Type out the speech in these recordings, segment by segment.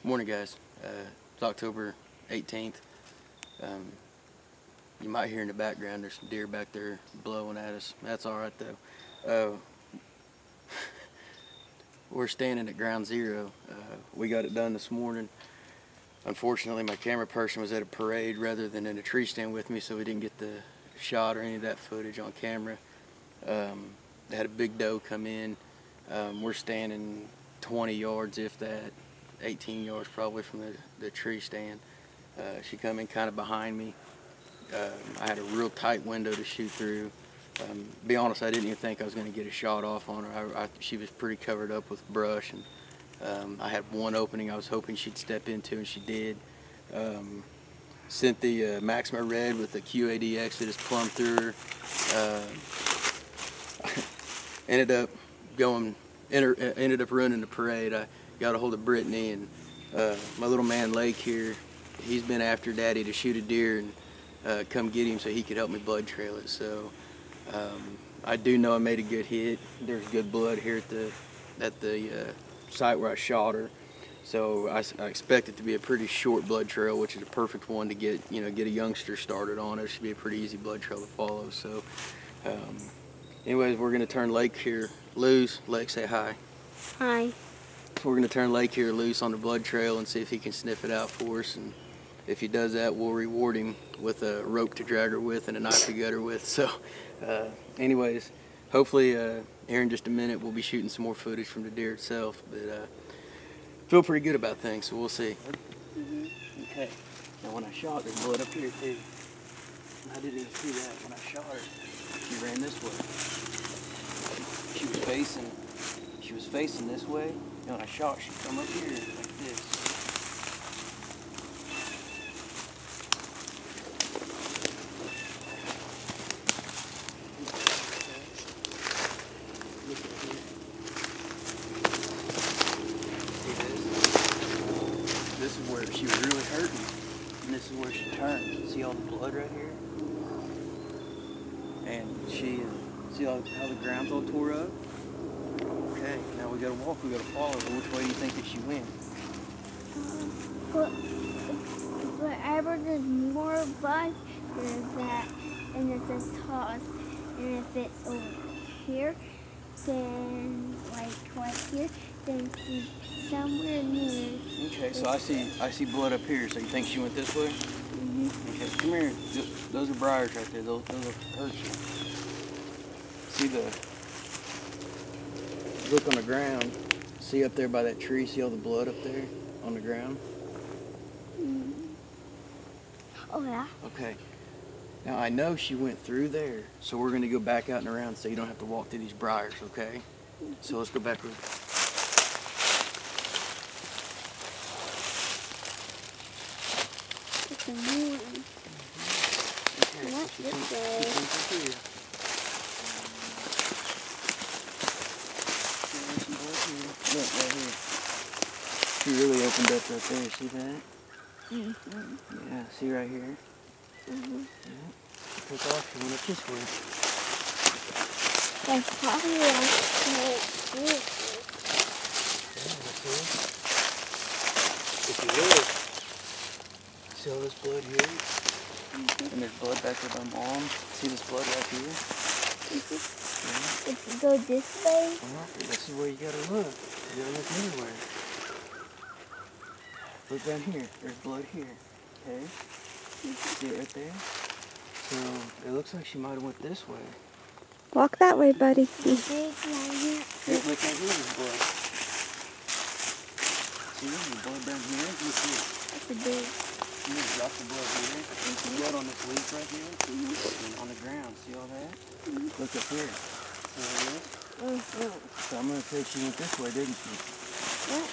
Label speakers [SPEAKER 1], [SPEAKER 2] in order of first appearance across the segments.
[SPEAKER 1] Morning, guys. It's October 18th. You might hear in the background there's some deer back there blowing at us. That's all right, though. We're standing at ground zero. We got it done this morning. Unfortunately, my camera person was at a parade rather than in a tree stand with me, so we didn't get the shot or any of that footage on camera. They had a big doe come in. We're standing 20 yards, if that, 18 yards probably from the tree stand. She come in kind of behind me. I had a real tight window to shoot through. Be honest, I didn't even think I was going to get a shot off on her. She was pretty covered up with brush, and I had one opening I was hoping she'd step into, and she did. Sent the Maxima Red with the QAD exit as plumb through her. Ended up running the parade. I got a hold of Brittany, and my little man Lake here, he's been after Daddy to shoot a deer and come get him so he could help me blood trail it. So I do know I made a good hit. There's good blood here at the site where I shot her. So I expect it to be a pretty short blood trail, which is a perfect one to get a youngster started on. It should be a pretty easy blood trail to follow. So anyways, we're gonna turn Lake here loose. Lake, say hi.
[SPEAKER 2] Hi.
[SPEAKER 1] We're gonna turn Lake here loose on the blood trail and see if he can sniff it out for us. And if he does that, we'll reward him with a rope to drag her with and a knife to gut her with. So anyways, hopefully here in just a minute we'll be shooting some more footage from the deer itself. But feel pretty good about things, so we'll see. Okay. Now when I shot, there's blood up here too. I didn't even see that when I shot her. She ran this way. She was facing this way. And when I shot, she come up here like this. Look at here. See this? This is where she was really hurting. And this is where she turned. See all the blood right here? And see how the ground's all tore up? Okay, now we gotta walk, we gotta follow her. Which way do you think that she went?
[SPEAKER 2] Wherever there's more blood, there's that, and it says toss. And if it's over here, then like right here, then she's somewhere near.
[SPEAKER 1] Okay, so I see blood up here. So you think she went this way? Okay, come here. Those are briars right there. Those will hurt you. See look on the ground. See up there by that tree? See all the blood up there on the ground?
[SPEAKER 2] Oh yeah.
[SPEAKER 1] Okay. Now I know she went through there, so we're gonna go back out and around so you don't have to walk through these briars, okay? So let's go back.
[SPEAKER 2] It's a new one.
[SPEAKER 1] Okay,
[SPEAKER 2] What
[SPEAKER 1] so
[SPEAKER 2] this way?
[SPEAKER 1] Look right here. She really opened up right there. See that? Yeah. See right here. Yeah. She took off. She went up this way.
[SPEAKER 2] That's probably like this.
[SPEAKER 1] If you look, see all this blood here? And there's blood back with my mom. See this blood right here? Yeah.
[SPEAKER 2] If you go this way.
[SPEAKER 1] This is where you gotta look. You gotta look anywhere. Look down here. There's blood here. Okay? See it right there? So it looks like she might have went this way.
[SPEAKER 3] Walk that way, buddy.
[SPEAKER 2] Big right here.
[SPEAKER 1] Hey, look right here, there's blood. See the blood down here? You see it?
[SPEAKER 2] That's a big.
[SPEAKER 1] You just drop the blood here. Blood on this leaf right here. And on the ground. See all that? Look up here. See all this? So I'm going to say she went this way, didn't she?
[SPEAKER 2] What?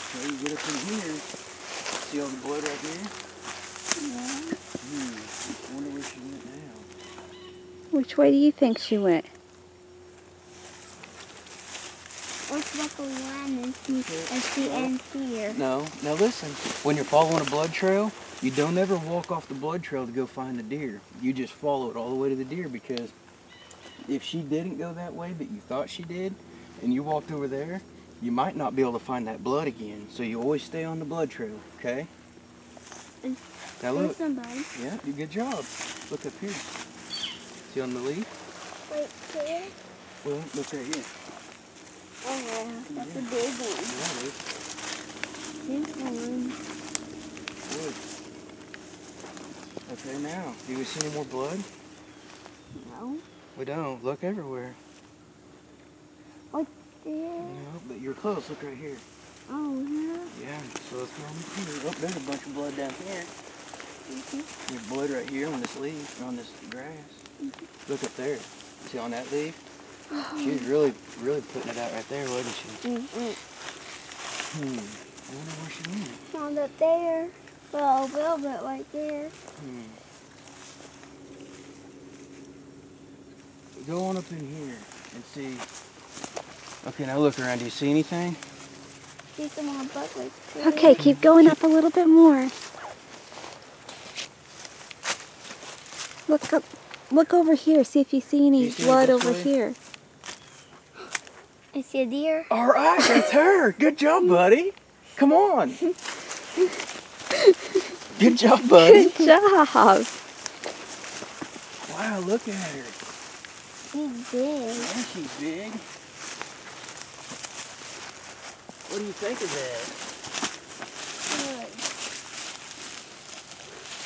[SPEAKER 1] So you get up in here. See all the blood right here?
[SPEAKER 2] Yeah.
[SPEAKER 1] I wonder where she went now.
[SPEAKER 3] Which way do you think she went?
[SPEAKER 2] Let's walk around and see ends here.
[SPEAKER 1] No. Now listen. When you're following a blood trail, you don't ever walk off the blood trail to go find the deer. You just follow it all the way to the deer, because if she didn't go that way, but you thought she did, and you walked over there, you might not be able to find that blood again. So you always stay on the blood trail, okay? Now look.
[SPEAKER 2] Somebody.
[SPEAKER 1] Yeah, good job. Look up here. See on the leaf?
[SPEAKER 2] Right there?
[SPEAKER 1] Well, look right here.
[SPEAKER 2] Oh yeah, that's a big one.
[SPEAKER 1] Yeah, it is.
[SPEAKER 2] This one.
[SPEAKER 1] Good. Okay, now, do we see any more blood?
[SPEAKER 2] No.
[SPEAKER 1] We don't. Look everywhere.
[SPEAKER 2] Right there.
[SPEAKER 1] No, but you're close. Look right here.
[SPEAKER 2] Oh yeah.
[SPEAKER 1] Yeah, so let's go on here. Oh, there's a bunch of blood down here. There's blood right here on this leaf, on this grass. Look up there. See on that leaf? She was really putting it out right there, wasn't she? I wonder where she went.
[SPEAKER 2] Found up there. Well, a little bit right there.
[SPEAKER 1] Go on up in here and see. Okay, now look around. Do you see anything?
[SPEAKER 2] See some more buckets too.
[SPEAKER 3] Okay, keep going up a little bit more. Look up. Look over here. See if you see any
[SPEAKER 1] You see it
[SPEAKER 3] blood
[SPEAKER 1] this
[SPEAKER 3] over
[SPEAKER 1] way?
[SPEAKER 3] here.
[SPEAKER 2] I see a deer.
[SPEAKER 1] All right, that's her. Good job, buddy. Come on. Good job, buddy.
[SPEAKER 3] Good job.
[SPEAKER 1] Wow, look at her.
[SPEAKER 2] She's big.
[SPEAKER 1] Yeah, she's big. What do you think of that?
[SPEAKER 2] Good.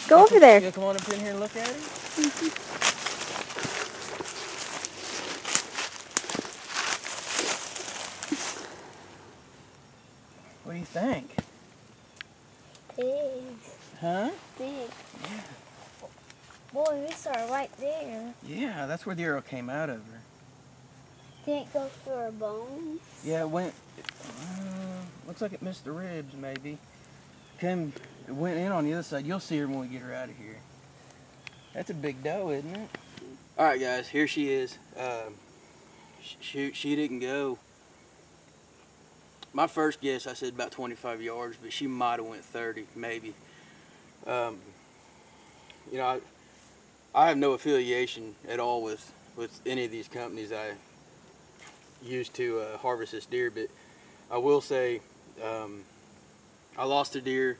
[SPEAKER 3] Go over there.
[SPEAKER 1] You come on up in here and look at it? What do you think?
[SPEAKER 2] Big.
[SPEAKER 1] Huh?
[SPEAKER 2] Big.
[SPEAKER 1] Yeah.
[SPEAKER 2] Boy, we saw her right there.
[SPEAKER 1] Yeah, that's where the arrow came out of her.
[SPEAKER 2] Didn't go through her bones.
[SPEAKER 1] Yeah, it went, looks like it missed the ribs maybe. It went in on the other side. You'll see her when we get her out of here. That's a big doe, isn't it? All right, guys, here she is. She didn't go. My first guess, I said about 25 yards, but she might have went 30, maybe. You know, I have no affiliation at all with any of these companies I use to harvest this deer, but I will say I lost a deer.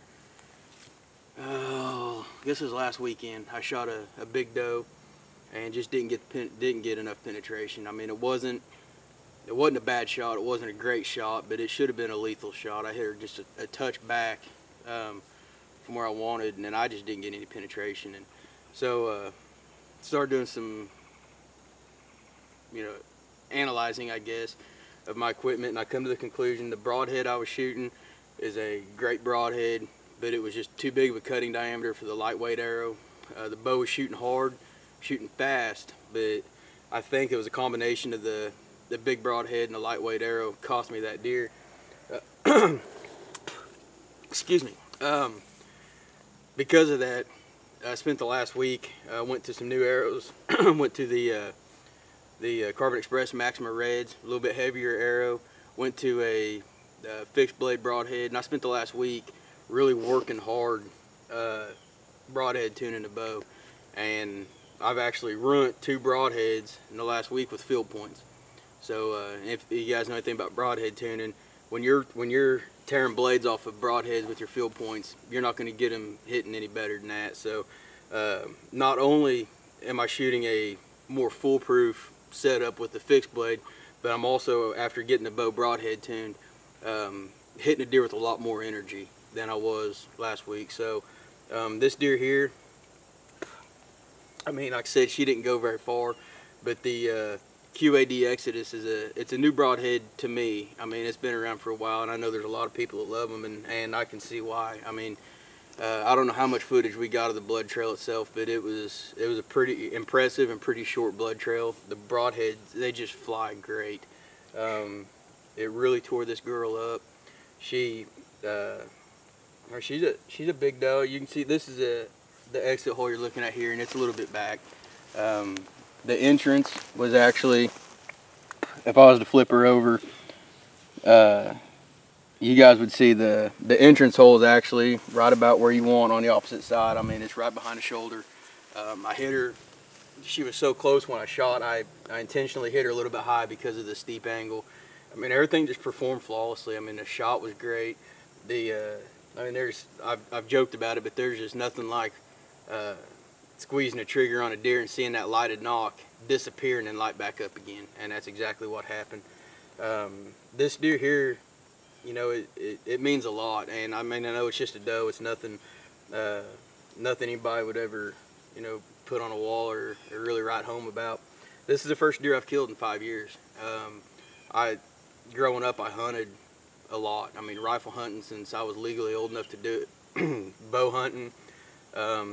[SPEAKER 1] I guess it was last weekend. I shot a big doe and just didn't get enough penetration. I mean, it wasn't a bad shot. It wasn't a great shot, but it should have been a lethal shot. I hit her just a touch back from where I wanted, and then I just didn't get any penetration. And so started doing some, analyzing, I guess, of my equipment, and I come to the conclusion the broadhead I was shooting is a great broadhead, but it was just too big of a cutting diameter for the lightweight arrow. The bow was shooting hard, shooting fast, but I think it was a combination of the big broadhead and the lightweight arrow cost me that deer. Excuse me. Because of that, I spent the last week, went to some new arrows, went to the Carbon Express Maxima Reds, a little bit heavier arrow, went to a fixed blade broadhead, and I spent the last week really working hard broadhead tuning the bow, and I've actually ruined 2 broadheads in the last week with field points. So if you guys know anything about broadhead tuning, when you're tearing blades off of broadheads with your field points, you're not going to get them hitting any better than that. So not only am I shooting a more foolproof setup with the fixed blade, but I'm also, after getting the bow broadhead tuned, hitting a deer with a lot more energy than I was last week. So this deer here, I mean, like I said, she didn't go very far, but the QAD Exodus it's a new broadhead to me. I mean, it's been around for a while, and I know there's a lot of people that love them, and I can see why. I mean, I don't know how much footage we got of the blood trail itself, but it was a pretty impressive and pretty short blood trail. The broadheads, they just fly great. It really tore this girl up. She's a big doe. You can see this is the exit hole you're looking at here, and it's a little bit back. The entrance was actually, if I was to flip her over, you guys would see the entrance hole is actually right about where you want on the opposite side. I mean, it's right behind the shoulder. I hit her, she was so close when I shot, I intentionally hit her a little bit high because of the steep angle. I mean, everything just performed flawlessly. I mean, the shot was great. I mean, I've joked about it, but there's just nothing like squeezing a trigger on a deer and seeing that lighted knock disappear and then light back up again. And that's exactly what happened. This deer here, you know, it means a lot. And I mean, I know it's just a doe. It's nothing, nothing anybody would ever, you know, put on a wall or really write home about. This is the first deer I've killed in 5 years. Growing up, I hunted a lot. I mean, rifle hunting since I was legally old enough to do it. Bow hunting,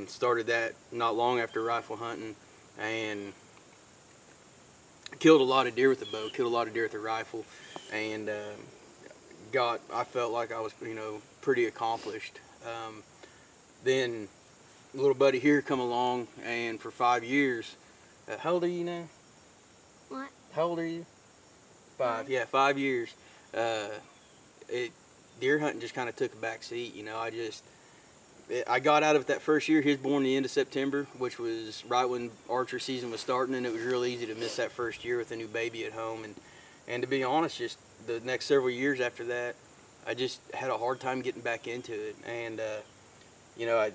[SPEAKER 1] started that not long after rifle hunting, and killed a lot of deer with the bow, killed a lot of deer with the rifle, and I felt like I was, you know, pretty accomplished. Then little buddy here come along, and for 5 years, how old are you now?
[SPEAKER 2] What?
[SPEAKER 1] How old are you? 5, yeah, 5 years. Deer hunting just kind of took a back seat, you know. I got out of it that first year. He was born the end of September, which was right when archer season was starting, and it was real easy to miss that first year with a new baby at home. And to be honest, just the next several years after that, I just had a hard time getting back into it. And you know,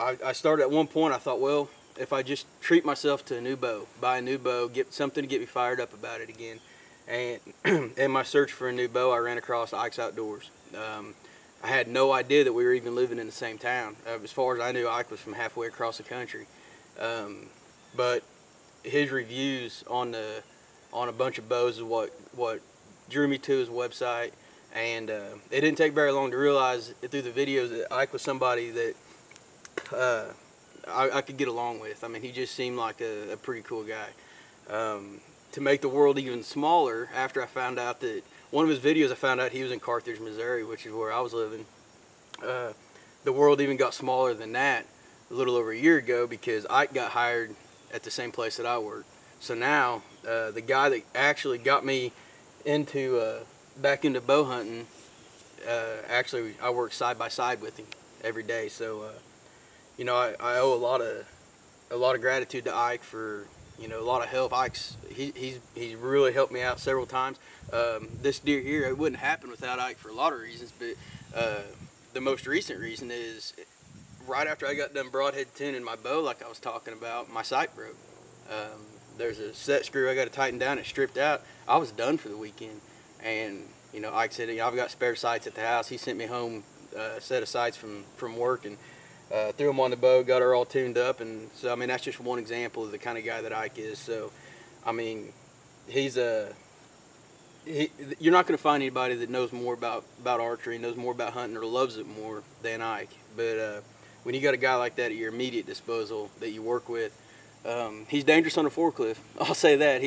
[SPEAKER 1] I started at one point. I thought, well, if I just treat myself to a new bow, buy a new bow, get something to get me fired up about it again. And in my search for a new bow, I ran across Ike's Outdoors. I had no idea that we were even living in the same town. As far as I knew, Ike was from halfway across the country. But his reviews on a bunch of bows is what drew me to his website. And it didn't take very long to realize through the videos that Ike was somebody that I could get along with. I mean, he just seemed like a pretty cool guy. To make the world even smaller, after I found out that one of his videos, I found out he was in Carthage, Missouri, which is where I was living. The world even got smaller than that a little over a year ago, because Ike got hired at the same place that I worked. So now, the guy that actually got me back into bow hunting, actually I work side by side with him every day. So, you know, I owe a lot of gratitude to Ike for, you know, a lot of help. He's really helped me out several times. This deer here, it wouldn't happen without Ike for a lot of reasons, but the most recent reason is right after I got done broadhead tuning my bow, like I was talking about, my sight broke. There's a set screw I got to tighten down. It stripped out. I was done for the weekend, and you know, Ike said, I've got spare sights at the house. He sent me home a set of sights from work, and threw them on the bow, got her all tuned up. And so, I mean, that's just one example of the kind of guy that Ike is. So, I mean, you're not going to find anybody that knows more about archery, knows more about hunting, or loves it more than Ike. But when you got a guy like that at your immediate disposal that you work with, he's dangerous on a forklift. I'll say that.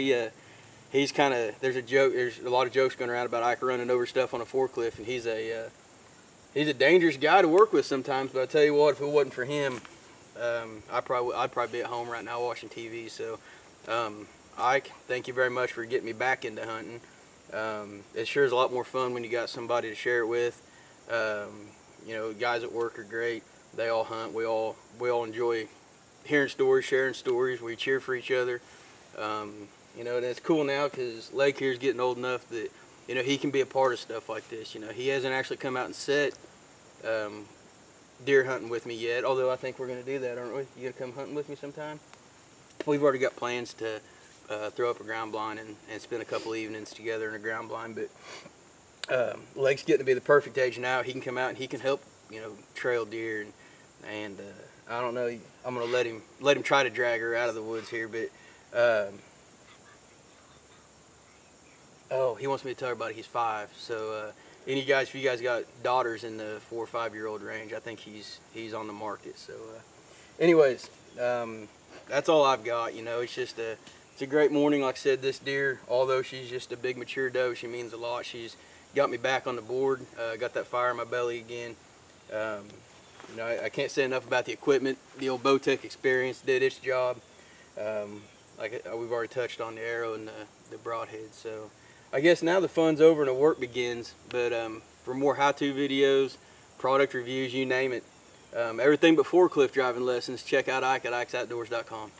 [SPEAKER 1] He's kind of, there's a lot of jokes going around about Ike running over stuff on a forklift, and he's a dangerous guy to work with sometimes. But I tell you what, if it wasn't for him, I'd probably be at home right now watching TV. So, Ike, thank you very much for getting me back into hunting. It sure is a lot more fun when you got somebody to share it with. You know, guys at work are great. They all hunt. We all enjoy hearing stories, sharing stories. We cheer for each other. You know, and it's cool now because Lake here is getting old enough that, you know, he can be a part of stuff like this. You know, he hasn't actually come out and set deer hunting with me yet, although I think we're going to do that, aren't we? You going to come hunting with me sometime? We've already got plans to throw up a ground blind and spend a couple evenings together in a ground blind. But Lake's getting to be the perfect age now. He can come out and he can help, you know, trail deer. And I don't know, I'm going to let him try to drag her out of the woods here. But oh, he wants me to tell everybody he's 5. So if you guys got daughters in the 4 or 5 year old range, I think he's on the market. So anyways, that's all I've got. You know, it's a great morning. Like I said, this deer, although she's just a big mature doe, she means a lot. She's got me back on the board, got that fire in my belly again. You know, I can't say enough about the equipment. The old Bowtech experience did its job. Like we've already touched on the arrow and the broadhead. So I guess now the fun's over and the work begins. But for more how-to videos, product reviews, you name it, everything but forklift driving lessons, check out Ike at ikesoutdoors.com.